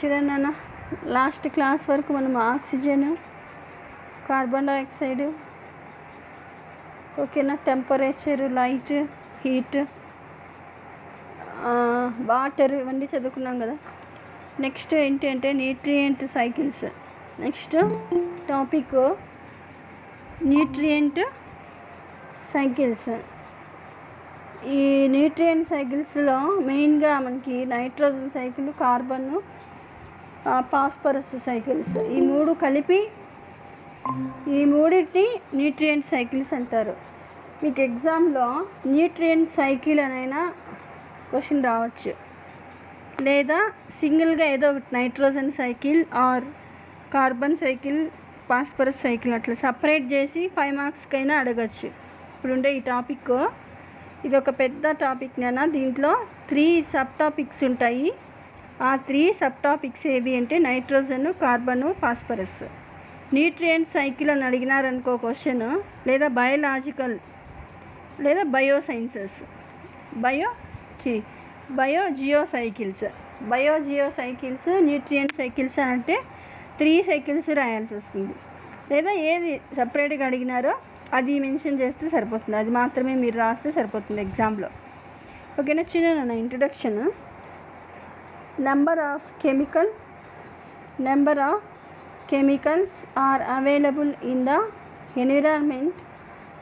చూడండి అన్న, last class వరకు మనం ఆక్సిజన్, కార్బన్ డైఆక్సైడ్, ఓకేనా, టెంపరేచర్, లైట్, హీట్, వాటర్ ఇవన్నీ చదువుకున్నాం కదా. నెక్స్ట్ ఏంటి అంటే nutrient cycles. Next topic nutrient cycles. ఈ న్యూట్రియంట్ సైకిల్స్లో మెయిన్గా మనకి nitrogen cycle, carbon, phosphorus cycles, ఈ మూడు కలిపి ఈ మూడింటిని న్యూట్రియంట్ సైకిల్స్ అంటారు. మీకు ఎగ్జామ్లో న్యూట్రియంట్ సైకిల్ అనైనా క్వశ్చన్ రావచ్చు, లేదా సింగిల్గా ఏదో ఒకటి nitrogen cycle or carbon cycle, phosphorus cycle అట్లా సపరేట్ చేసి 5 మార్క్స్కి అయినా అడగచ్చు. ఇప్పుడుండే ఈ టాపిక్ ఇది ఒక పెద్ద టాపిక్ నేనా. దీంట్లో 3 సబ్ టాపిక్స్ ఉంటాయి. ఆ 3 సబ్ టాపిక్స్ ఏవి అంటే nitrogen, carbon, phosphorus. Nutrient cycle అని అడిగినారనుకో క్వశ్చన్, లేదా బయోలాజికల్ లేదా బయోసైన్సెస్, బయోజియో సైకిల్స్, న్యూట్రియంట్ సైకిల్స్ అంటే 3 సైకిల్స్ రాయాల్సి వస్తుంది. లేదా ఏది సపరేట్గా అడిగినారో అది మెన్షన్ చేస్తే సరిపోతుంది, అది మాత్రమే మీరు రాస్తే సరిపోతుంది ఎగ్జామ్లో. ఓకేనా. చిన్న introduction. Number of chemicals are available in the environment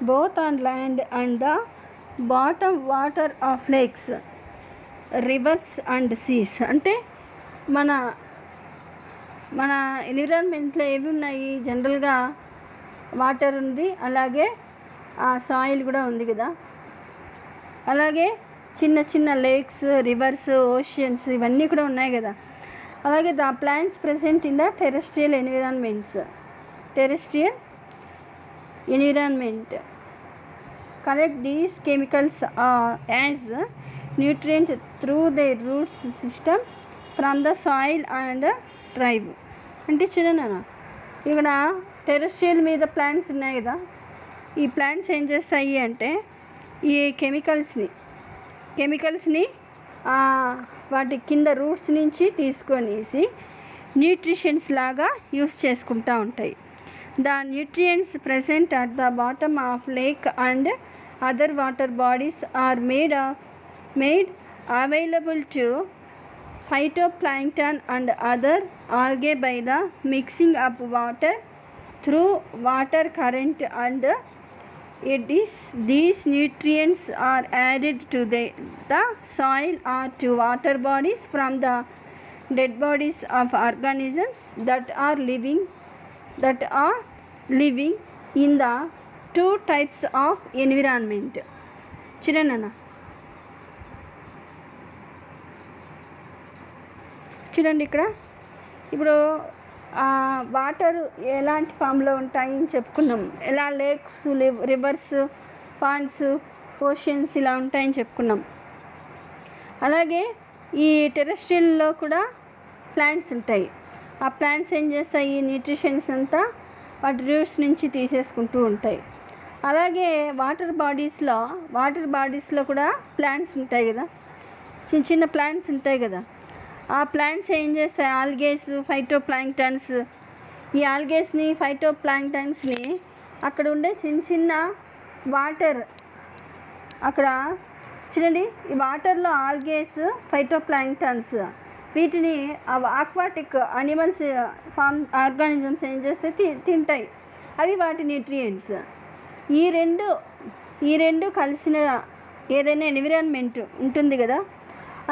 both on land and the bottom water of lakes, rivers and seas. అంటే మన ఎన్విరాన్మెంట్లో ఏవి ఉన్నాయి, జనరల్గా వాటర్ ఉంది, అలాగే సాయిల్ కూడా ఉంది కదా, అలాగే చిన్న చిన్న లేక్స్, రివర్స్, ఓషియన్స్ ఇవన్నీ కూడా ఉన్నాయి కదా. అలాగే the plants present in the terrestrial environment collect these chemicals as nutrient through their roots system from the soil and thrive. అంటే చూడండి, ఇక్కడ టెరెస్ట్రియల్ మీద ప్లాంట్స్ ఉన్నాయి కదా, ఈ ప్లాంట్స్ ఏం చేస్తాయి అంటే ఈ కెమికల్స్ని వాటి కింద రూట్స్ నుంచి తీసుకొనేసి న్యూట్రిషన్స్ లాగా యూస్ చేసుకుంటూ ఉంటాయి. The nutrients present at the bottom of lake and other water bodies are made available to phytoplankton and other algae by the mixing up water through water current, and these nutrients are added to the soil or to water bodies from the dead bodies of organisms that are living in the 2 types of environment. చూడండి ఇక్కడ ఇప్పుడు water ఎలాంటి ఫామ్లో ఉంటాయి అని చెప్పుకున్నాం. ఎలా lakes, reverse, Pond's, oceans ఇలా ఉంటాయని చెప్పుకున్నాం. అలాగే ఈ టెరెస్ట్రియల్లో కూడా ప్లాంట్స్ ఉంటాయి. ఆ ప్లాంట్స్ ఏం చేస్తాయి, న్యూట్రిషన్స్ అంతా వాటి రూట్స్ నుంచి తీసేసుకుంటూ ఉంటాయి. అలాగే వాటర్ బాడీస్లో కూడా ప్లాంట్స్ ఉంటాయి కదా, చిన్న చిన్న ప్లాంట్స్ ఉంటాయి కదా. ఆ ప్లాంట్స్ ఏం చేస్తాయి, ఆల్గేస్, ఫైటోప్లాంక్టన్స్. ఈ ఆల్గేస్ని, ఫైటోప్లాంక్టన్స్ని అక్కడ ఉండే చిన్న చిన్న వాటర్, అక్కడ చూడండి ఈ వాటర్లో ఆల్గేస్, ఫైటోప్లాంక్టన్స్, వీటిని ఆక్వాటిక్ అనిమల్స్, ఆర్గానిజమ్స్ ఏం చేస్తే తింటాయి. అవి వాటి న్యూట్రియంట్స్. ఈ రెండు కలిసిన ఏదైనా ఎన్విరాన్మెంట్ ఉంటుంది కదా,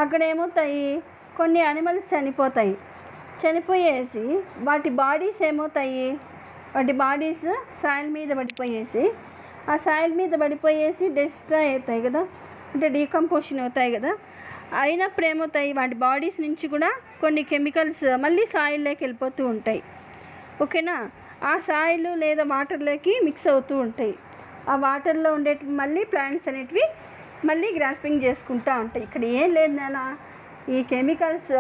అక్కడ ఏమవుతాయి, కొన్ని అనిమల్స్ చనిపోయేసి వాటి బాడీస్ ఏమవుతాయి, వాటి బాడీస్ సాయిల్ మీద పడిపోయేసి డిస్ట్రాయ్ అవుతాయి కదా, అంటే డీకంపోషన్ అవుతాయి కదా. అయినప్పుడు ఏమవుతాయి, వాటి బాడీస్ నుంచి కూడా కొన్ని కెమికల్స్ మళ్ళీ సాయిల్లోకి వెళ్ళిపోతూ ఉంటాయి. ఓకేనా. ఆ సాయిల్ లేదా వాటర్లోకి మిక్స్ అవుతూ ఉంటాయి. ఆ వాటర్లో ఉండే మళ్ళీ ప్లాంట్స్ అనేటివి మళ్ళీ గ్రాస్పింగ్ చేసుకుంటూ ఉంటాయి. ఇక్కడ ఏం లేదు నాన్న, ఈ కెమికల్స్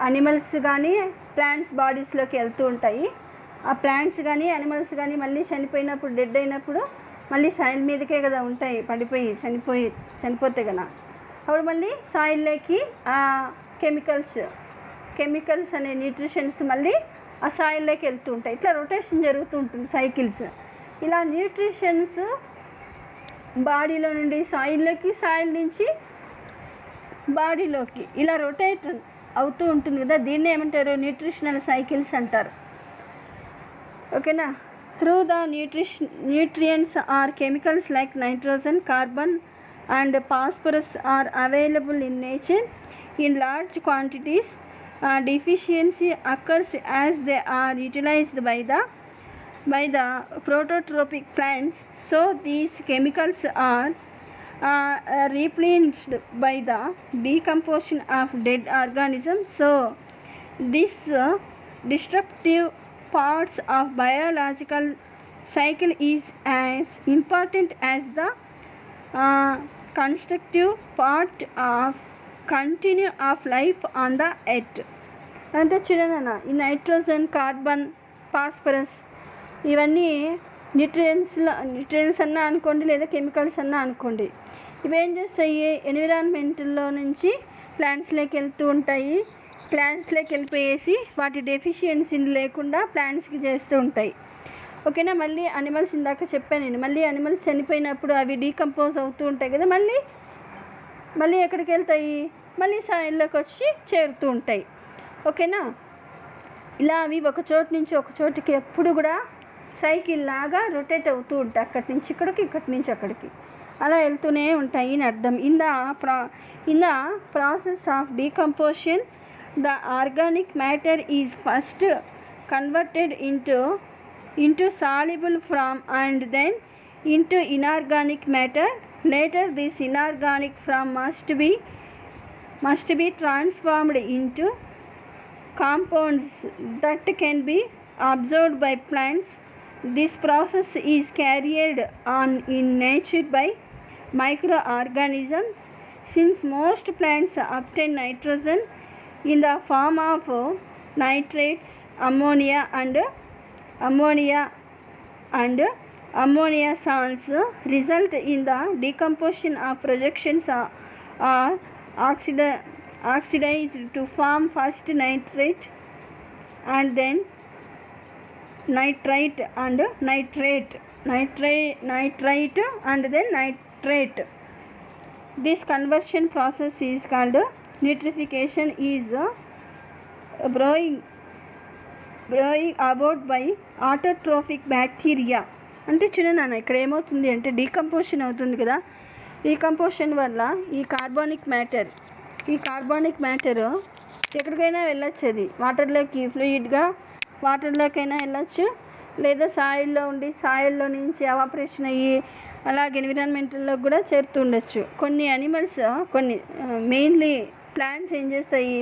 అనిమల్స్ కానీ ప్లాంట్స్ బాడీస్లోకి వెళ్తూ ఉంటాయి. ఆ ప్లాంట్స్ కానీ అనిమల్స్ కానీ మళ్ళీ చనిపోయినప్పుడు, డెడ్ అయినప్పుడు మళ్ళీ సాయిల్ మీదకే కదా ఉంటాయి, పడిపోయి చనిపోతే కదా. అప్పుడు మళ్ళీ సాయిల్లోకి ఆ కెమికల్స్ కెమికల్స్ అనే న్యూట్రిషన్స్ మళ్ళీ ఆ సాయిల్లోకి వెళ్తూ ఉంటాయి. ఇట్లా రొటేషన్ జరుగుతూ ఉంటుంది సైకిల్స్. ఇలా న్యూట్రిషన్స్ బాడీలో నుండి సాయిల్లోకి, సాయిల్ నుంచి బాడీలోకి ఇలా రొటేట్ అవుతూ ఉంటుంది కదా, దీన్ని ఏమంటారు? న్యూట్రిషనల్ సైకిల్స్ అంటారు. ఓకేనా? Through the nutrients or chemicals like nitrogen, carbon and phosphorus are available in nature in large quantities. Deficiency occurs as they are utilized by the prototrophic plants. So these chemicals are replenished by the decomposition of dead organisms. So this destructive parts of biological cycle is as important as the constructive part of continue of life on the earth. అంటే చూడనా, ఈ nitrogen, carbon, phosphorus ఇవన్నీ nutrients అన్నా అనుకోండి, లేదా chemicals అన్నా అనుకోండి. ఇవేం చేస్తాయి? ఎన్విరాన్మెంట్లో నుంచి ప్లాంట్స్లోకి వెళ్తూ ఉంటాయి. ప్లాంట్స్లోకి వెళ్ళిపోయేసి వాటి డెఫిషియన్సీని లేకుండా ప్లాంట్స్కి చేస్తూ ఉంటాయి. ఓకేనా? మళ్ళీ అనిమల్స్ ఇందాక చెప్పాను నేను, మళ్ళీ అనిమల్స్ చనిపోయినప్పుడు అవి డీకంపోజ్ అవుతూ ఉంటాయి కదా, మళ్ళీ ఎక్కడికి వెళ్తాయి? మళ్ళీ సాయిల్లోకి వచ్చి చేరుతూ ఉంటాయి. ఓకేనా? ఇలా అవి ఒక చోటు నుంచి ఒక చోటుకి ఎప్పుడు కూడా సైకిల్ లాగా రొటేట్ అవుతూ ఉంటాయి. అక్కడి నుంచి ఇక్కడికి, ఇక్కడి నుంచి అక్కడికి అలా వెళ్తూనే ఉంటాయి అని అర్థం. In the process of decomposition the organic matter is first converted into soluble form and then into inorganic matter. Later this inorganic form must be transformed into compounds that can be absorbed by plants. This process is carried on in nature by microorganisms. Since most plants obtain nitrogen in the form of nitrates, ammonia salts result in the decomposition of projections are oxidized to form first nitrate and then nitrite and nitrate and then nitrate. This conversion process is called nitrification. Is brewing about by autotrophic bacteria. అంటే చూడండి నాన్న, ఇక్కడ ఏమవుతుంది అంటే decomposition అవుతుంది కదా. Decomposition వల్ల ఈ కార్బానిక్ మ్యాటర్ ఎక్కడికైనా వెళ్ళొచ్చు. అది వాటర్లోకి ఫ్లూయిడ్గా వాటర్లోకైనా వెళ్ళొచ్చు, లేదా సాయిల్లో ఉండి సాయిల్లో నుంచి ఎవాపరేషన్ అయ్యి అలాగే ఎన్విరాన్మెంటల్లో కూడా చేరుతూ ఉండొచ్చు. కొన్ని అనిమల్స్, కొన్ని మెయిన్లీ ప్లాంట్స్ ఏం చేస్తాయి?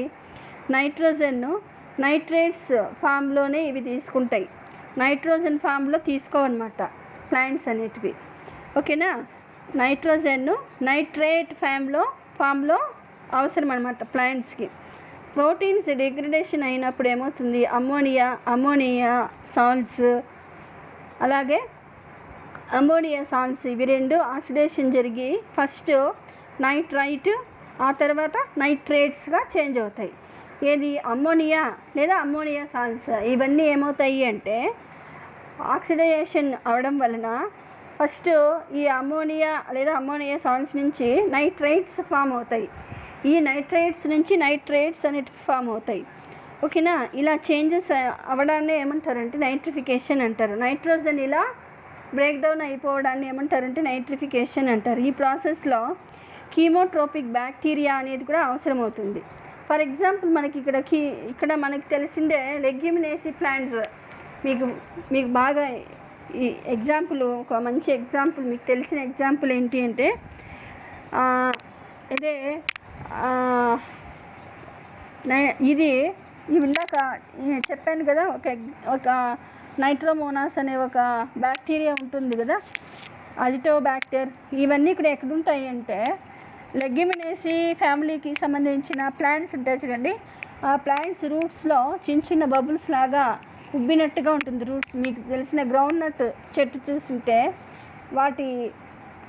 నైట్రేట్స్ ఫామ్లోనే ఇవి తీసుకుంటాయి. నైట్రోజన్ ఫామ్లో తీసుకోవన్నమాట ప్లాంట్స్ అనేటివి. ఓకేనా? నైట్రేట్ ఫామ్లో అవసరం అనమాట ప్లాంట్స్కి. ప్రోటీన్స్ డిగ్రేడేషన్ అయినప్పుడు ఏమవుతుంది? అమ్మోనియా సాల్ట్స్, అలాగే అమ్మోనియా సాల్ట్స్ ఇవి రెండు ఆక్సిడేషన్ జరిగి ఫస్ట్ నైట్రైట్, ఆ తర్వాత నైట్రేట్స్గా చేంజ్ అవుతాయి. ఏది? అమ్మోనియా లేదా అమ్మోనియా సాల్ట్స్. ఇవన్నీ ఏమవుతాయి అంటే ఆక్సిడేషన్ అవడం వలన ఫస్ట్ ఈ అమ్మోనియా లేదా అమ్మోనియా సాల్ట్స్ నుంచి నైట్రేట్స్ ఫామ్ అవుతాయి. ఈ నైట్రేట్స్ నుంచి నైట్రేట్స్ అనేవి ఫామ్ అవుతాయి. ఓకేనా? ఇలా చేంజెస్ అవ్వడాన్ని ఏమంటారంటే నైట్రిఫికేషన్ అంటారు. నైట్రోజన్ ఇలా బ్రేక్ డౌన్ అయిపోవడాన్ని ఏమంటారంటే నైట్రిఫికేషన్ అంటారు. ఈ ప్రాసెస్లో కీమోట్రోపిక్ బ్యాక్టీరియా అనేది కూడా అవసరం అవుతుంది. ఫర్ ఎగ్జాంపుల్ మనకి ఇక్కడ మనకి తెలిసిందే లెగ్యూమినేసి ప్లాంట్స్. మీకు బాగా ఈ ఎగ్జాంపుల్, ఒక మంచి ఎగ్జాంపుల్ మీకు తెలిసిన ఎగ్జాంపుల్ ఏంటి అంటే ఇది ఇందాక చెప్పాను కదా, ఒక నైట్రోమోనాస్ అనే ఒక బ్యాక్టీరియా ఉంటుంది కదా, అజిటోబ్యాక్టర్. ఇవన్నీ ఇక్కడ ఎక్కడుంటాయి అంటే లెగ్యూమినేసి ఫ్యామిలీకి సంబంధించిన ప్లాంట్స్ ఉంటాయి చూడండి. ఆ ప్లాంట్స్ రూట్స్లో చిన్న బబుల్స్ లాగా ఉబ్బినట్టుగా ఉంటుంది రూట్స్. మీకు తెలిసిన గ్రౌండ్ నట్ చెట్టు చూస్తుంటే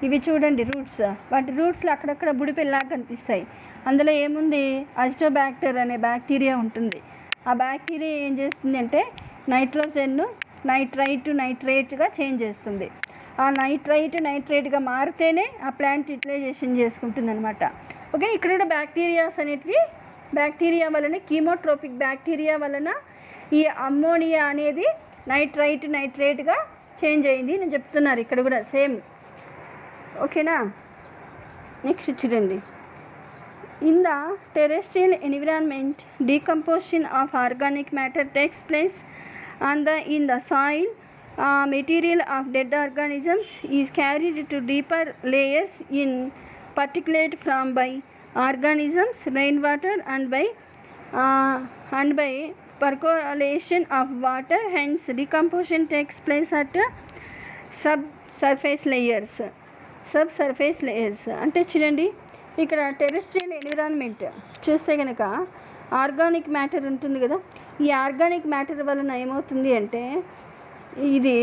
ఇవి చూడండి రూట్స్, వాటి రూట్స్లో అక్కడక్కడ బుడిపెల్లాగా కనిపిస్తాయి. అందులో ఏముంది, అజిటోబ్యాక్టర్ అనే బ్యాక్టీరియా ఉంటుంది. ఆ బ్యాక్టీరియా ఏం చేస్తుంది అంటే నైట్రోజన్ను నైట్రేట్గా చేంజ్ చేస్తుంది. ఆ నైట్రేట్గా మారితేనే ఆ ప్లాంట్ యూటిలైజేషన్ చేసుకుంటుంది అనమాట. ఓకే, ఇక్కడ కూడా బ్యాక్టీరియాస్ అనేటివి బ్యాక్టీరియా వలన కీమోట్రోపిక్ బ్యాక్టీరియా వలన ఈ అమ్మోనియా అనేది నైట్రేట్గా చేంజ్ అయింది నేను చెప్తున్నారు ఇక్కడ కూడా సేమ్. ఓకేనా, నెక్స్ట్ చూడండి. In the terrestrial environment, decomposition of organic matter takes place in the soil. Material of dead organisms is carried to deeper layers in particulate from by organisms, rainwater, and by percolation of water. Hence, decomposition takes place at subsurface layers. అంటే చూడండి, ఇక్కడ terrestrial environment చూస్తే కనుక organic matter ఉంటుంది కదా. ఈ organic matter వలన ఏమవుతుంది అంటే ఇది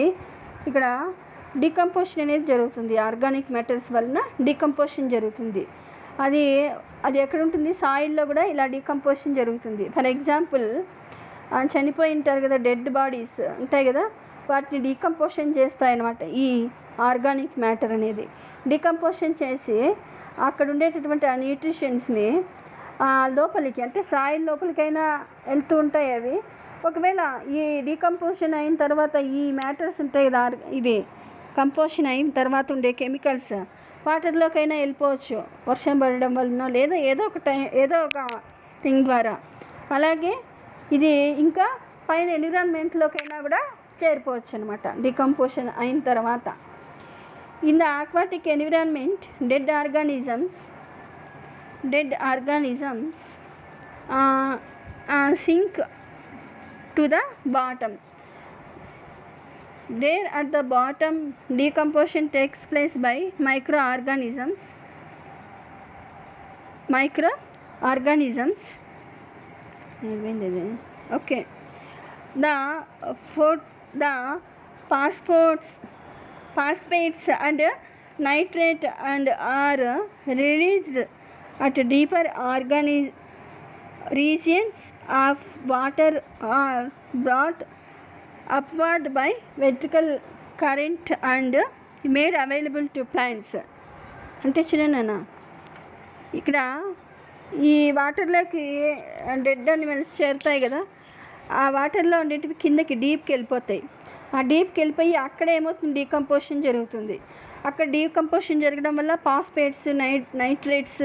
ఇక్కడ డీకంపోజిషన్ అనేది జరుగుతుంది. ఆర్గానిక్ మ్యాటర్స్ వలన డీకంపోజిషన్ జరుగుతుంది. అది ఎక్కడ ఉంటుంది, సాయిల్లో కూడా ఇలా డీకంపోజిషన్ జరుగుతుంది. ఫర్ ఎగ్జాంపుల్ చనిపోయి ఉంటారు కదా, డెడ్ బాడీస్ ఉంటాయి కదా, వాటిని డీకంపోజిషన్ చేస్తాయన్నమాట. ఈ ఆర్గానిక్ మ్యాటర్ అనేది డీకంపోజిషన్ చేసి అక్కడ ఉండేటటువంటి ఆ న్యూట్రిషన్స్ని లోపలికి అంటే సాయిల్ లోపలికైనా వెళ్తూ ఉంటాయి అవి. ఒకవేళ ఈ డీకంపోజిషన్ అయిన తర్వాత ఈ మ్యాటర్స్ ఉంటాయి కదా, ఇవి కంపోజిషన్ అయిన తర్వాత ఉండే కెమికల్స్ వాటర్లోకైనా వెళ్ళిపోవచ్చు వర్షం పడడం వలన, లేదా ఏదో ఒక థింగ్ ద్వారా. అలాగే ఇది ఇంకా పైన ఎన్విరాన్మెంట్లోకైనా కూడా చేరిపోవచ్చు అనమాట డీకంపోజిషన్ అయిన తర్వాత. In the aquatic environment, dead organisms sink to the bottom. There at the bottom, decomposition takes place by microorganisms. Okay. The phosphates and nitrate and are released at deeper regions of water, are brought upward by vertical current and made available to plants. అంటే చూడండి, ఇక్కడ ఈ వాటర్లోకి dead animals చేరుతాయి కదా, ఆ వాటర్లో ఉండేటివి కిందకి డీప్కి వెళ్ళిపోతాయి. ఆ డీప్కి వెళ్ళిపోయి అక్కడ ఏమవుతుంది, డీకంపోజిషన్ జరుగుతుంది. అక్కడ డీకంపోజిషన్ జరగడం వల్ల ఫాస్ఫేట్స్ నైట్రేట్స్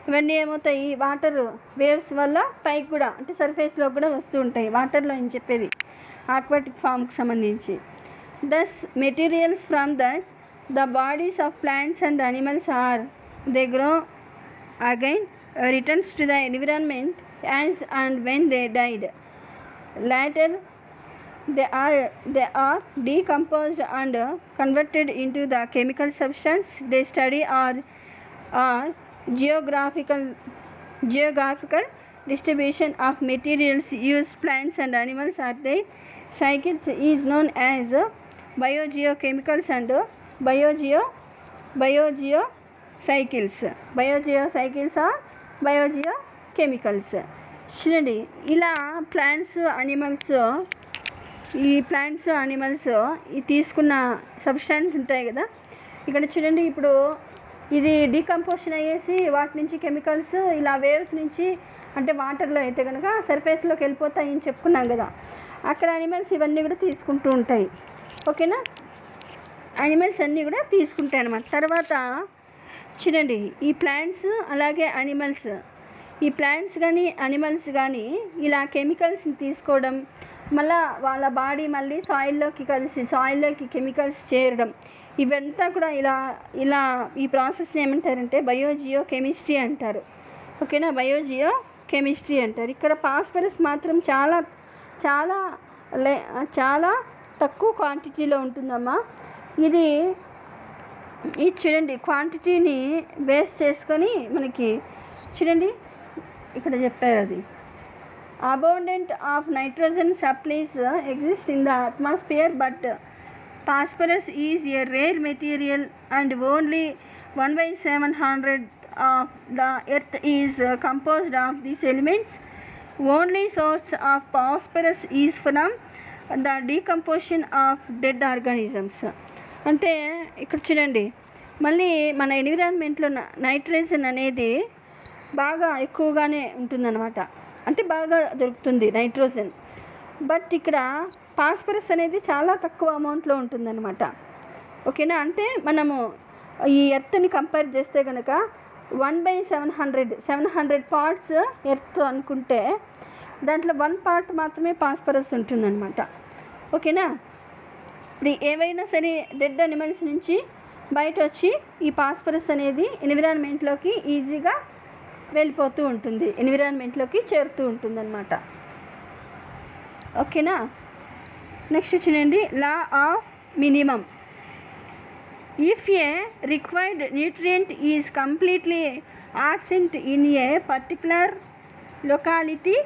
ఇవన్నీ ఏమవుతాయి, వాటర్ వేవ్స్ వల్ల పైకి కూడా అంటే సర్ఫేస్లో కూడా వస్తూ ఉంటాయి వాటర్లో అని చెప్పేది ఆక్వాటిక్ ఫామ్కి సంబంధించి. Thus materials from that the bodies of plants and animals are they grow again returns to the environment as and when they died. Later they are decomposed and converted into the chemical substance they study. Or geographical distribution of materials used plants and animals are their cycles is known as biogeochemicals and biogeocycles. Biogeocycles are biogeochemicals. చూడండి, ఇలా plants animals ఈ తీసుకున్న substance ఉంటాయి కదా. ఇక్కడ చూడండి, ఇప్పుడు ఇది డీకంపోజిషన్ అయ్యేసి వాటి నుంచి కెమికల్స్ ఇలా వేవ్స్ నుంచి అంటే వాటర్లో అయితే కనుక సర్ఫేస్లోకి వెళ్ళిపోతాయి అని చెప్పుకున్నాం కదా. అక్కడ అనిమల్స్ ఇవన్నీ కూడా తీసుకుంటూ ఉంటాయి. ఓకేనా, అనిమల్స్ అన్నీ కూడా తీసుకుంటాయి అన్నమాట. తర్వాత చూడండి, ఈ ప్లాంట్స్ అలాగే అనిమల్స్, ఈ ప్లాంట్స్ కానీ అనిమల్స్ కానీ ఇలా కెమికల్స్ని తీసుకోవడం, మళ్ళీ వాళ్ళ బాడీ మళ్ళీ సాయిల్లోకి కెమికల్స్ చేరడం, ఇవంతా కూడా ఇలా ఈ ప్రాసెస్ని ఏమంటారంటే బయోజియో కెమిస్ట్రీ అంటారు. ఓకేనా, బయోజియో కెమిస్ట్రీ అంటారు. ఇక్కడ ఫాస్ఫరస్ మాత్రం చాలా చాలా చాలా తక్కువ క్వాంటిటీలో ఉంటుందమ్మా. ఇది చూడండి, క్వాంటిటీని బేస్ చేసుకొని మనకి చూడండి ఇక్కడ చెప్పారు. అది abundant of nitrogen supplies exist in the atmosphere, but phosphorus is a rare material and only 1/700 of the earth is composed of these elements. Only source of phosphorus is from the decomposition of dead organisms. అంటే ఇక్కడ చూడండి, మళ్ళీ మన ఎన్విరాన్మెంట్లో nitrogen అనేది బాగా ఎక్కువగానే ఉంటుందన్నమాట. అంటే బాగా దొరుకుతుంది నైట్రోజన్. బట్ ఇక్కడ ఫాస్ఫరస్ అనేది చాలా తక్కువ అమౌంట్లో ఉంటుందన్నమాట. ఓకేనా? అంటే మనము ఈ ఎర్త్ని కంపేర్ చేస్తే కనుక 1/700 పార్ట్స్ ఎర్త్ అనుకుంటే దాంట్లో 1 పార్ట్ మాత్రమే ఫాస్ఫరస్ ఉంటుందన్నమాట. ఓకేనా? ఇప్పుడు ఏవైనా సరే డెడ్ అనిమల్స్ నుంచి బయట వచ్చి ఈ ఫాస్ఫరస్ అనేది ఎన్విరాన్మెంట్లోకి ఈజీగా వెళ్ళిపోతూ ఉంటుంది, ఎన్విరాన్మెంట్లోకి చేరుతూ ఉంటుందన్నమాట. ఓకేనా? నెక్స్ట్ చూడండి, law of minimum. If a required nutrient is completely absent in a particular locality,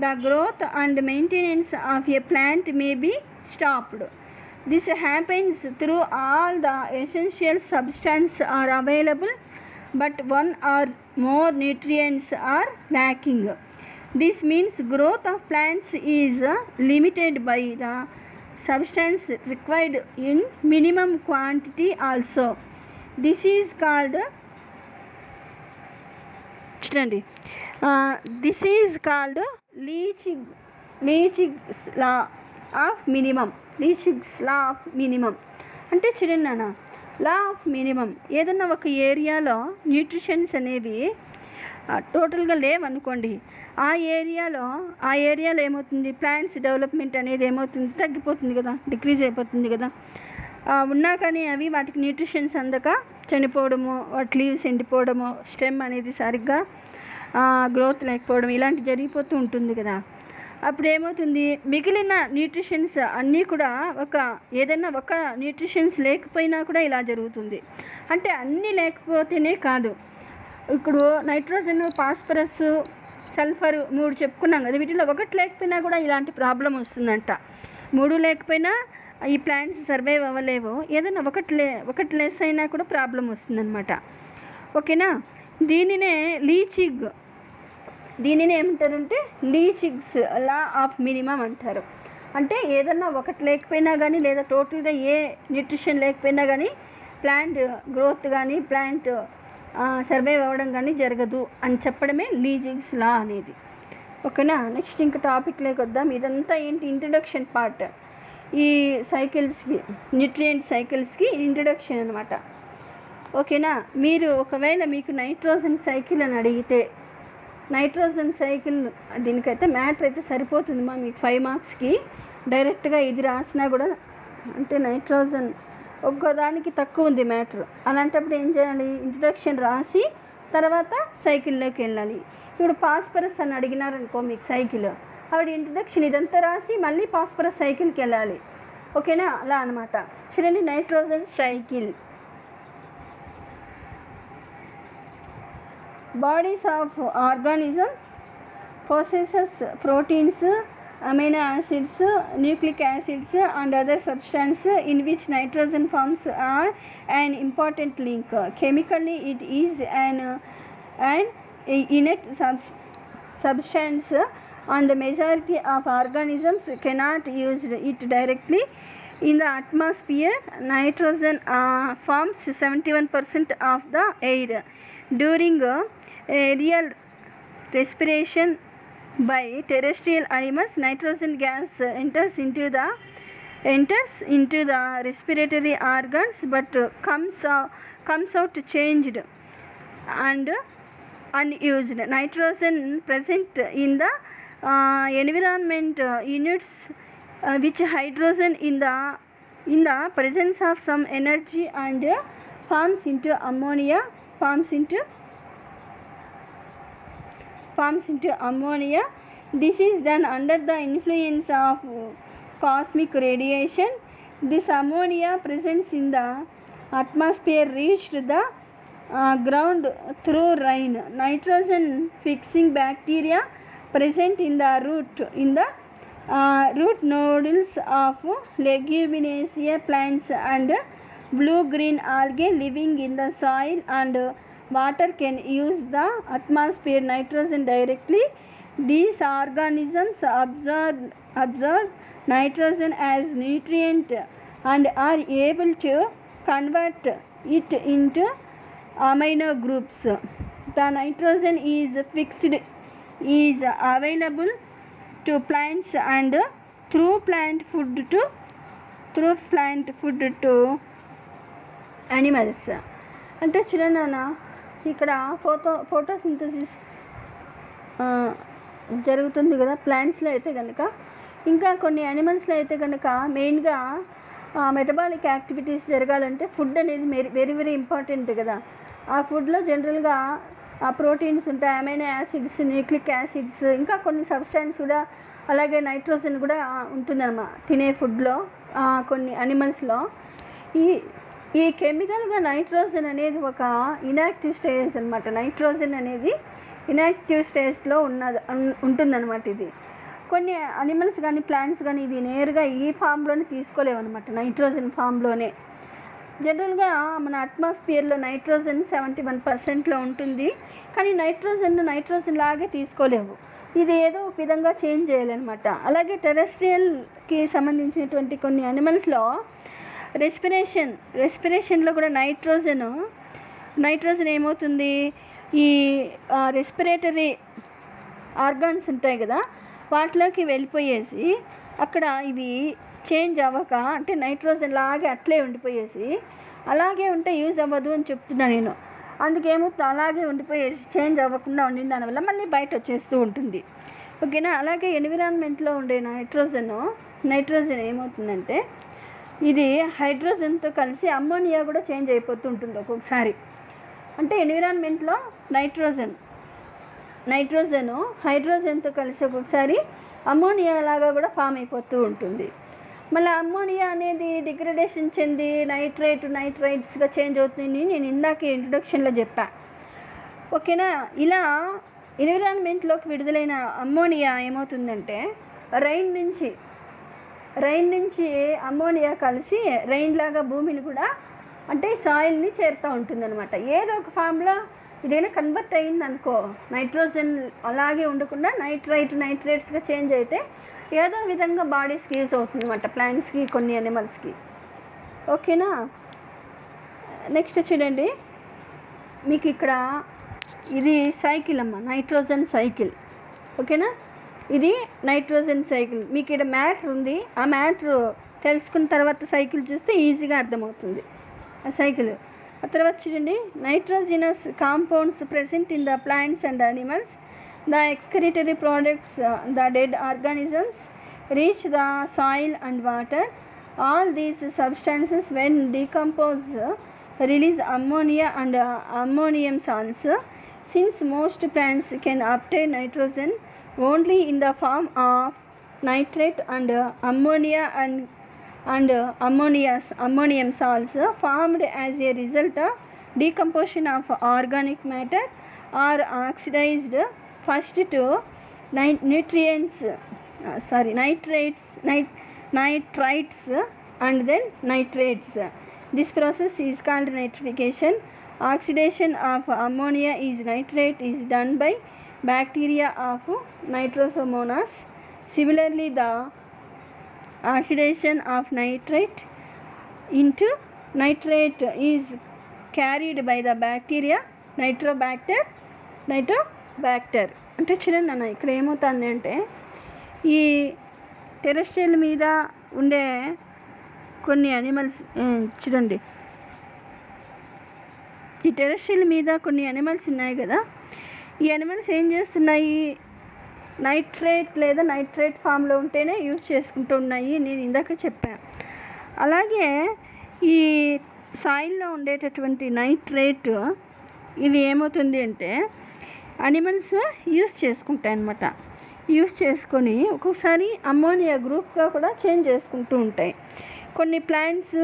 the growth and maintenance of a plant may be stopped. This happens through all the essential substances are available, but one or more nutrients are lacking. This means growth of plants is limited by the substance required in minimum quantity also. This is called Leach's law of minimum. Leach's law of minimum అంటే చూడండి నాన్న, law of minimum. ఏదన్నా ఒక ఏరియాలో nutritions అనేవి టోటల్గా లేవనుకోండి, ఆ ఏరియాలో ఏమవుతుంది, ప్లాంట్స్ డెవలప్మెంట్ అనేది ఏమవుతుంది, తగ్గిపోతుంది కదా, డిక్రీజ్ అయిపోతుంది కదా. ఉన్నా కానీ అవి వాటికి న్యూట్రిషన్స్ అందక చనిపోవడము, వాటి లీవ్స్ ఎండిపోవడము, స్టెమ్ అనేది సరిగ్గా గ్రోత్ లేకపోవడం ఇలాంటి జరిగిపోతూ ఉంటుంది కదా. అప్పుడు ఏమవుతుంది, మిగిలిన న్యూట్రిషన్స్ అన్నీ కూడా ఏదైనా ఒక న్యూట్రిషన్స్ లేకపోయినా కూడా ఇలా జరుగుతుంది. అంటే అన్నీ లేకపోతేనే కాదు, ఇప్పుడు నైట్రోజన్, ఫాస్ఫరస్, సల్ఫర్ 3 చెప్పుకున్నాం కదా, వీటిలో ఒకటి లేకపోయినా కూడా ఇలాంటి ప్రాబ్లం వస్తుందంట. 3 లేకపోయినా ఈ ప్లాంట్స్ సర్వైవ్ అవ్వలేవు, ఏదైనా ఒకటి లెస్ అయినా కూడా ప్రాబ్లం వస్తుందన్నమాట. ఓకేనా? దీనినే ఏమంటారంటే లీచిగ్స్ లా ఆఫ్ మినిమం అంటారు. అంటే ఏదన్నా ఒకటి లేకపోయినా కానీ లేదా టోటల్గా ఏ న్యూట్రిషన్ లేకపోయినా కానీ ప్లాంట్ గ్రోత్ కానీ ప్లాంట్ సర్వైవ్ అవ్వడం కానీ జరగదు అని చెప్పడమే లీచిగ్స్ లా అనేది. ఓకేనా? నెక్స్ట్ ఇంకా టాపిక్లోకి వద్దాం. ఇదంతా ఏంటి, ఇంట్రడక్షన్ పార్ట్. ఈ సైకిల్స్కి, న్యూట్రియంట్ సైకిల్స్కి ఇంట్రడక్షన్ అనమాట. ఓకేనా? మీరు ఒకవేళ మీకు నైట్రోజన్ సైకిల్ అని అడిగితే, నైట్రోజన్ సైకిల్ దీనికైతే మ్యాటర్ అయితే సరిపోతుంది మీకు 5 మార్క్స్కి. డైరెక్ట్గా ఇది రాసినా కూడా, అంటే నైట్రోజన్ ఒక్కోదానికి తక్కువ ఉంది మ్యాటర్. అలాంటప్పుడు ఏం చేయాలి, ఇంట్రడక్షన్ రాసి తర్వాత సైకిల్లోకి వెళ్ళాలి. ఇప్పుడు ఫాస్ఫరస్ అని అడిగినారనుకో మీకు సైకిల్, ఆవిడ ఇంట్రడక్షన్ ఇదంతా రాసి మళ్ళీ ఫాస్ఫరస్ సైకిల్కి వెళ్ళాలి. ఓకేనా? అలా అనమాట. చూడండి, nitrogen cycle. Bodies of organisms possesses proteins, amino acids, nucleic acids and other substances in which nitrogen forms are an important link. Chemically it is an inert substance and the majority of organisms cannot use it directly. In the atmosphere, nitrogen forms 71% of the air. During aerial respiration by terrestrial animals, nitrogen gas enters into the respiratory organs but comes out changed and unused. Nitrogen present in the environment units which hydrogen in the presence of some energy and forms into ammonia. This is done under the influence of cosmic radiation. This ammonia presence in the atmosphere reached the ground through rain. Nitrogen fixing bacteria present in the root nodules of leguminaceous plants and blue-green algae living in the soil and water can use the atmosphere nitrogen directly. These organisms absorb nitrogen as nutrient and are able to convert it into amino groups. The nitrogen is available to plants and through plant food to animals. అంటే చూడండి అన్న, ఇక్కడ photosynthesis జరుగుతుంది కదా ప్లాంట్స్లో అయితే కనుక. ఇంకా కొన్ని యానిమల్స్లో అయితే కనుక మెయిన్గా మెటబాలిక్ యాక్టివిటీస్ జరగాలంటే ఫుడ్ అనేది వెరీ వెరీ ఇంపార్టెంట్ కదా. ఆ ఫుడ్లో జనరల్గా ప్రోటీన్స్ ఉంటాయి, అమైనో యాసిడ్స్, న్యూక్లిక్ యాసిడ్స్, ఇంకా కొన్ని సబ్స్టాన్స్ కూడా, అలాగే నైట్రోజన్ కూడా ఉంటుందన్నమాట తినే ఫుడ్లో కొన్ని అనిమల్స్లో. ఈ కెమికల్గా నైట్రోజన్ అనేది ఒక ఇనాక్టివ్ స్టేజ్ అనమాట. నైట్రోజన్ అనేది ఇనాక్టివ్ స్టేజ్లో ఉంటుందన్నమాట. ఇది కొన్ని అనిమల్స్ కానీ ప్లాంట్స్ కానీ ఇవి నేరుగా ఈ ఫామ్లోనే తీసుకోలేవు అనమాట, నైట్రోజన్ ఫామ్లోనే. జనరల్గా మన అట్మాస్ఫియర్లో నైట్రోజన్ 71% ఉంటుంది, కానీ నైట్రోజన్ లాగే తీసుకోలేవు. ఇది ఏదో ఒక విధంగా చేంజ్ చేయాలన్నమాట. అలాగే టెరెస్ట్రియల్కి సంబంధించినటువంటి కొన్ని అనిమల్స్లో రెస్పిరేషన్లో కూడా నైట్రోజన్ ఏమవుతుంది, ఈ రెస్పిరేటరీ ఆర్గాన్స్ ఉంటాయి కదా, వాటిలోకి వెళ్ళిపోయేసి అక్కడ ఇవి చేంజ్ అవ్వక, అంటే నైట్రోజన్ లాగే అట్లే ఉండిపోయేసి, అలాగే ఉంటే యూజ్ అవ్వదు అని చెప్తున్నా నేను. అందుకేమవుతుంది, అలాగే ఉండిపోయేసి చేంజ్ అవ్వకుండా ఉండింది, దానివల్ల మళ్ళీ బయట వచ్చేస్తూ ఉంటుంది. ఓకేనా. అలాగే ఎన్విరాన్మెంట్లో ఉండే నైట్రోజన్ ఏమవుతుందంటే ఇది హైడ్రోజన్తో కలిసి అమ్మోనియా కూడా చేంజ్ అయిపోతూ ఉంటుంది ఒక్కొక్కసారి. అంటే ఎన్విరాన్మెంట్లో నైట్రోజన్ హైడ్రోజన్తో కలిసి ఒక్కొక్కసారి అమ్మోనియా లాగా కూడా ఫామ్ అయిపోతూ ఉంటుంది. మళ్ళీ అమ్మోనియా అనేది డిగ్రేడేషన్ చెంది నైట్రైట్స్గా చేంజ్ అవుతుంది, నేను ఇందాక ఇంట్రొడక్షన్లో చెప్పా. ఓకేనా. ఇలా ఎన్విరాన్మెంట్లోకి విడుదలైన అమ్మోనియా ఏమవుతుందంటే రైన్ నుంచి అమ్మోనియా కలిసి రైన్ లాగా భూమిని కూడా, అంటే సాయిల్ని చేరుతూ ఉంటుందన్నమాట. ఏదో ఒక ఫామ్లో ఇదైనా కన్వర్ట్ అయింది అనుకో, నైట్రోజన్ అలాగే ఉండకుండా నైట్రేట్స్గా చేంజ్ అయితే ఏదో విధంగా బాడీస్కి యూజ్ అవుతుంది అనమాట, ప్లాంట్స్కి, కొన్ని అనిమల్స్కి. ఓకేనా. నెక్స్ట్ చూడండి, మీకు ఇక్కడ ఇది సైకిల్ అమ్మ, నైట్రోజన్ సైకిల్. ఓకేనా. ఇది నైట్రోజన్ సైకిల్. మీకు ఇక్కడ మ్యాటర్ ఉంది, ఆ మ్యాటర్ తెలుసుకున్న తర్వాత సైకిల్ చూస్తే ఈజీగా అర్థమవుతుంది ఆ సైకిల్. ఆ తర్వాత చూడండి, nitrogenous compounds present in the plants and animals, the excretory products, the dead organisms reach the soil and water. All these substances when decompose release ammonia and ammonium salts. Since most plants can obtain nitrogen only in the form of nitrate and ammonia and ammonium salts formed as a result of decomposition of organic matter are oxidized first to nitrites and then nitrates. This process is called nitrification. Oxidation of ammonia is nitrate is done by bacteria of Nitrosomonas. Similarly, the oxidation of nitrate into nitrate is carried by the bacteria Nitrobacter. అంటే చూడండి అన్న, ఇక్కడ ఏమవుతుంది అంటే ఈ terrestrial మీద ఉండే కొన్ని అనిమల్స్ చూడండి, ఈ టెరెస్ట్రియల్ మీద కొన్ని అనిమల్స్ ఉన్నాయి కదా, ఈ అనిమల్స్ ఏం చేస్తున్నాయి, నైట్రేట్ లేదా నైట్రేట్ ఫామ్లో ఉంటేనే యూజ్ చేసుకుంటూ ఉన్నాయి, నేను ఇందాక చెప్పాను. అలాగే ఈ సాయిల్లో ఉండేటటువంటి నైట్రేట్ ఇది ఏమవుతుంది అంటే అనిమల్స్ యూజ్ చేసుకుంటాయి అన్నమాట. యూజ్ చేసుకొని ఒక్కొక్కసారి అమ్మోనియా గ్రూప్గా కూడా చేంజ్ చేసుకుంటూ ఉంటాయి. కొన్ని ప్లాంట్స్,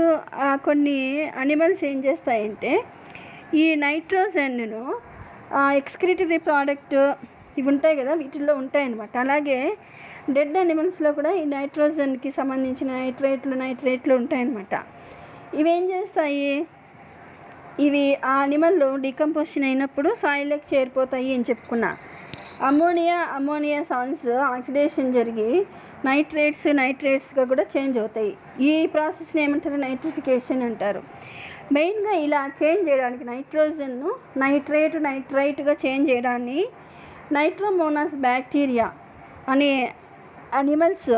కొన్ని అనిమల్స్ ఏం చేస్తాయంటే ఈ నైట్రోజన్ను ఎక్స్క్రిటరీ ప్రోడక్ట్ ఇవి ఉంటాయి కదా, వీటిల్లో ఉంటాయన్నమాట. అలాగే డెడ్ అనిమల్స్లో కూడా ఈ నైట్రోజన్కి సంబంధించిన నైట్రేట్లు ఉంటాయన్నమాట. ఇవేం చేస్తాయి, ఇవి ఆ అనిమల్ డికంపోజిషన్ అయినప్పుడు సాయిల్లోకి చేరిపోతాయి అని చెప్పుకున్నా. అమోనియా సాల్ట్స్ ఆక్సిడేషన్ జరిగి నైట్రేట్స్గా కూడా చేంజ్ అవుతాయి. ఈ ప్రాసెస్ని ఏమంటారు? నైట్రిఫికేషన్ అంటారు. మెయిన్గా ఇలా చేంజ్ చేయడానికి నైట్రోజన్ను నైట్రైట్గా చేంజ్ చేయడాన్ని నైట్రోమోనాస్ బ్యాక్టీరియా అనే అనిమల్స్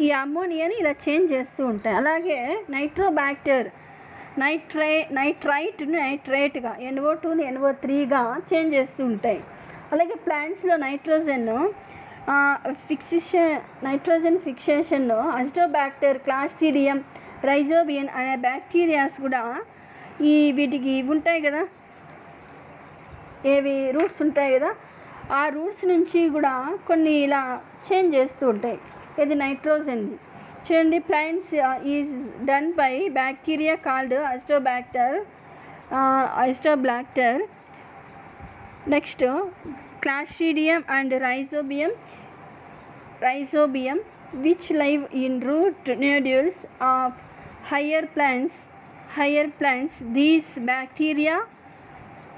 ఈ అమ్మోనియాని ఇలా చేంజ్ చేస్తూ ఉంటాయి. అలాగే నైట్రోబ్యాక్టర్ నైట్రైట్గా NO2ని NO3గా చేంజ్ చేస్తూ ఉంటాయి. అలాగే ప్లాంట్స్లో నైట్రోజన్ ఫిక్సేషన్లో అజిటోబ్యాక్టర్, క్లాస్ట్రిడియం, రైజోబియం అనే బ్యాక్టీరియాస్ కూడా వీటికి ఉంటాయి కదా, రూట్స్ ఉంటాయి కదా, ఆ రూట్స్ నుంచి కూడా కొన్ని ఇలా చేంజ్ చేస్తూ ఉంటాయి. ఇది నైట్రోజన్. చూడండి, plants is done by bacteria called Azotobacter. Next Clostridium and rhizobium which live in root nodules of higher plants. These bacteria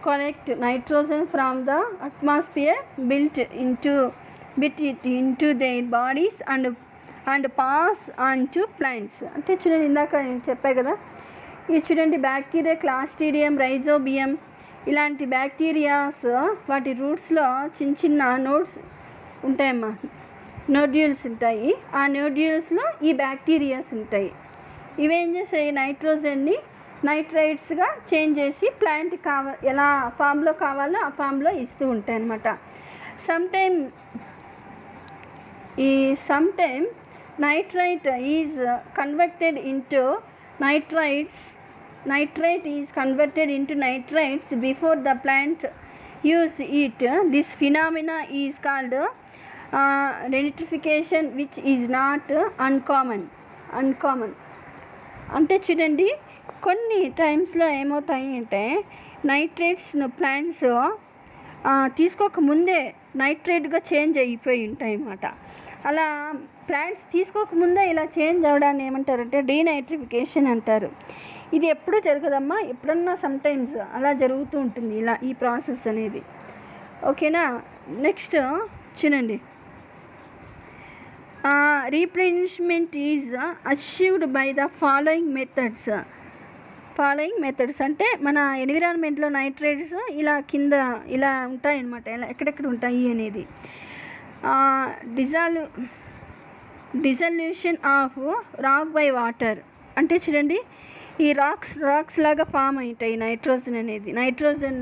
collect nitrogen from the atmosphere, build it into their bodies and pass on to plants. అంటే చూడండి, ఇందాక నేను చెప్పాను కదా, ఇది చూడండి bacteria Clostridium, rhizobium ఇలాంటి bacterias వాటి రూట్స్లో చిన్న నోడ్స్ ఉంటాయమ్మా, నోడ్యూల్స్ ఉంటాయి. ఆ నోడ్యూల్స్లో ఈ బ్యాక్టీరియాస్ ఉంటాయి. ఇవేం చేస్తాయి? నైట్రోజన్ని నైట్రైట్స్గా చేంజ్ చేసి ప్లాంట్ ఎలా ఫామ్లో కావాలో ఆ ఫామ్లో ఇస్తూ ఉంటాయి అన్నమాట. Sometime nitrite is converted into nitrites before the plant use it. This phenomena is called nitrification, which is not uncommon. అంటే చూడండి, కొన్ని టైమ్స్లో ఏమవుతాయి అంటే నైట్రేట్స్ను ప్లాంట్స్ తీసుకోకముందే నైట్రేట్గా చేంజ్ అయిపోయి ఉంటాయి అన్నమాట. అలా ప్లాంట్స్ తీసుకోకముందే ఇలా చేంజ్ అవ్వడాన్ని ఏమంటారంటే డీనైట్రిఫికేషన్ అంటారు. ఇది ఎప్పుడు జరగదమ్మా, ఎప్పుడన్నా సమ్టైమ్స్ అలా జరుగుతూ ఉంటుంది ఇలా ఈ ప్రాసెస్ అనేది. ఓకేనా? నెక్స్ట్ చూడండి, replenishment is achieved by the following methods. అంటే మన ఎన్విరాన్మెంట్లో నైట్రేట్స్ ఇలా కింద ఇలా ఉంటాయన్నమాట. ఇలా ఎక్కడెక్కడ ఉంటాయి అనేది dissolution of rock by water. అంటే చూడండి, ఈ రాక్స్ లాగా ఫామ్ అవుతాయి నైట్రోజన్ అనేది. నైట్రోజన్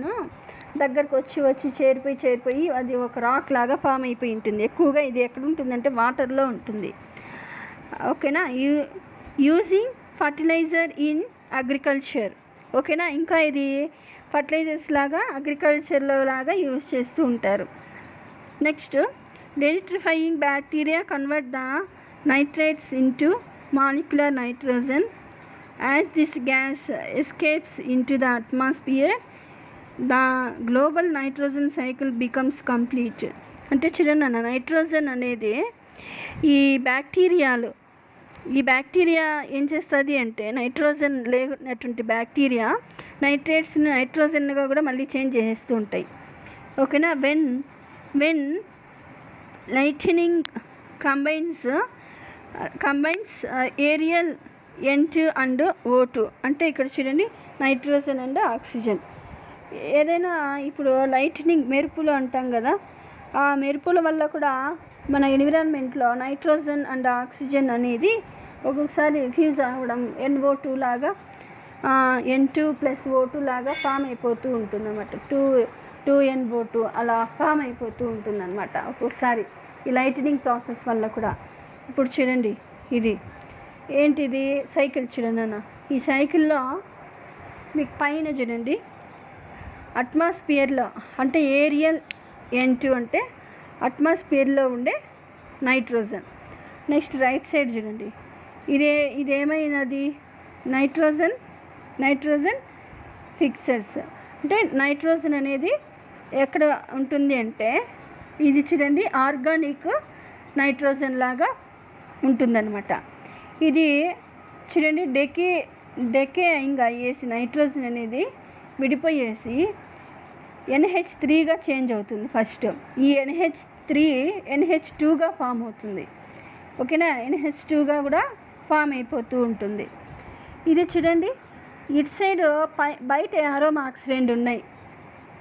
దగ్గరకు వచ్చి చేరిపోయి అది ఒక రాక్ లాగా ఫామ్ అయిపోయి ఉంటుంది. ఎక్కువగా ఇది ఎక్కడ ఉంటుందంటే వాటర్లో ఉంటుంది. ఓకేనా? Using fertiliser in agriculture. ఓకేనా? ఇంకా ఇది ఫర్టిలైజర్స్ లాగా అగ్రికల్చర్లో లాగా యూజ్ చేస్తూ ఉంటారు. Next denitrifying bacteria convert the nitrates into molecular nitrogen. As this gas escapes into the atmosphere, the global nitrogen cycle becomes complete. అంటే చూడండి అన్న, నైట్రోజన్ అనేది ఈ బ్యాక్టీరియా ఏం చేస్తుంది అంటే నైట్రోజన్ లేనటువంటి బ్యాక్టీరియా నైట్రోజన్గా కూడా మళ్ళీ చేంజ్ చేస్తూ ఉంటాయి. ఓకేనా? When lightning combines aerial N2 and O2. అంటే ఇక్కడ చూడండి, నైట్రోజన్ అండ్ ఆక్సిజన్. ఏదైనా ఇప్పుడు లైట్నింగ్ మెరుపులు అంటాం కదా, ఆ మెరుపుల వల్ల కూడా మన ఎన్విరాన్మెంట్లో నైట్రోజన్ అండ్ ఆక్సిజన్ అనేది ఒక్కొక్కసారి ఫ్యూజ్ అవ్వడం NO2 లాగా N2 + O2 లాగా ఫామ్ అయిపోతూ ఉంటుంది అన్నమాట. 2NO2 అలా ఫామ్ అయిపోతూ ఉంటుంది అన్నమాట ఒక్కొక్కసారి ఈ లైటనింగ్ ప్రాసెస్ వల్ల కూడా. ఇప్పుడు చూడండి, ఇది ఏంటిది? సైకిల్ చూడండి అన్న. ఈ సైకిల్లో మీకు పైన చూడండి అట్మాస్ఫియర్లో అంటే ఏరియల్ N2 అంటే అట్మాస్ఫియర్లో ఉండే నైట్రోజన్. నెక్స్ట్ రైట్ సైడ్ చూడండి, ఇదేమైనది? Nitrogen fixers. అంటే నైట్రోజన్ అనేది ఎక్కడ ఉంటుంది అంటే ఇది చూడండి ఆర్గానిక్ నైట్రోజన్ లాగా ఉంటుందన్నమాట. ఇది చూడండి డెకేయింగ్ అయ్యేసి నైట్రోజన్ అనేది విడిపోయేసి NH3గా చేంజ్ అవుతుంది. ఫస్ట్ ఈ NH3 NH2గా ఫామ్ అవుతుంది. ఓకేనా, NH2గా కూడా ఫామ్ అయిపోతూ ఉంటుంది. ఇది చూడండి, ఇటు సైడ్ బయట యారో మార్క్స్ 2 ఉన్నాయి.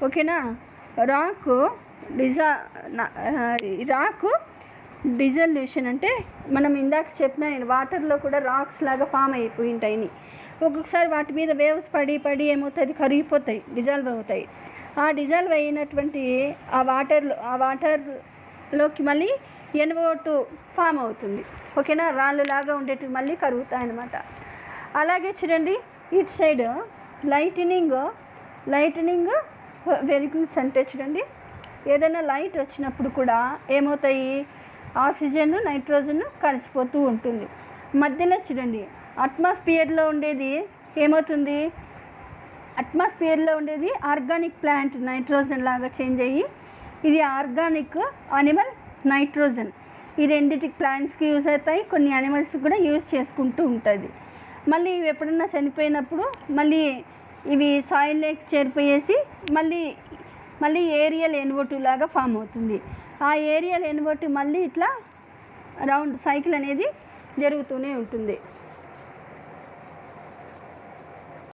ఓకేనా, రాకు డిజల్యూషన్ అంటే మనం ఇందాక చెప్పిన వాటర్లో కూడా రాక్స్ లాగా ఫామ్ అయిపోయి ఉంటాయి. ఒక్కొక్కసారి వాటి మీద వేవ్స్ పడి ఏమవుతుంది, కరిగిపోతాయి, డిజాల్వ్ అవుతాయి. ఆ డిజాల్వ్ అయినటువంటి ఆ వాటర్లోకి మళ్ళీ NO2 ఫామ్ అవుతుంది. ఓకేనా, రాళ్ళు లాగా ఉండేటివి మళ్ళీ కరుగుతాయి అన్నమాట. అలాగే చూడండి, ఇటు సైడ్ లైటనింగ్ వెహికల్స్ అంటే చూడండి, ఏదైనా లైట్ వచ్చినప్పుడు కూడా ఏమవుతాయి, ఆక్సిజన్ నైట్రోజన్ కలిసిపోతూ ఉంటుంది. మధ్యలో చూడండి, అట్మాస్ఫియర్లో ఉండేది ఏమవుతుంది, అట్మాస్ఫియర్లో ఉండేది ఆర్గానిక్ ప్లాంట్ నైట్రోజన్ లాగా చేంజ్ అయ్యి ఇది ఆర్గానిక్ అనిమల్ నైట్రోజన్. ఈ రెండింటికి ప్లాంట్స్కి యూజ్ అవుతాయి, కొన్ని యానిమల్స్ కూడా యూజ్ చేసుకుంటూ ఉంటుంది. మళ్ళీ ఇవి ఎప్పుడన్నా చనిపోయినప్పుడు మళ్ళీ ఇవి సాయిల్లోకి చేరిపోయేసి మళ్ళీ ఏరియల్ NO2 లాగా ఫామ్ అవుతుంది. ఆ ఏరియల్ NO2 మళ్ళీ ఇట్లా రౌండ్ సైకిల్ అనేది జరుగుతూనే ఉంటుంది.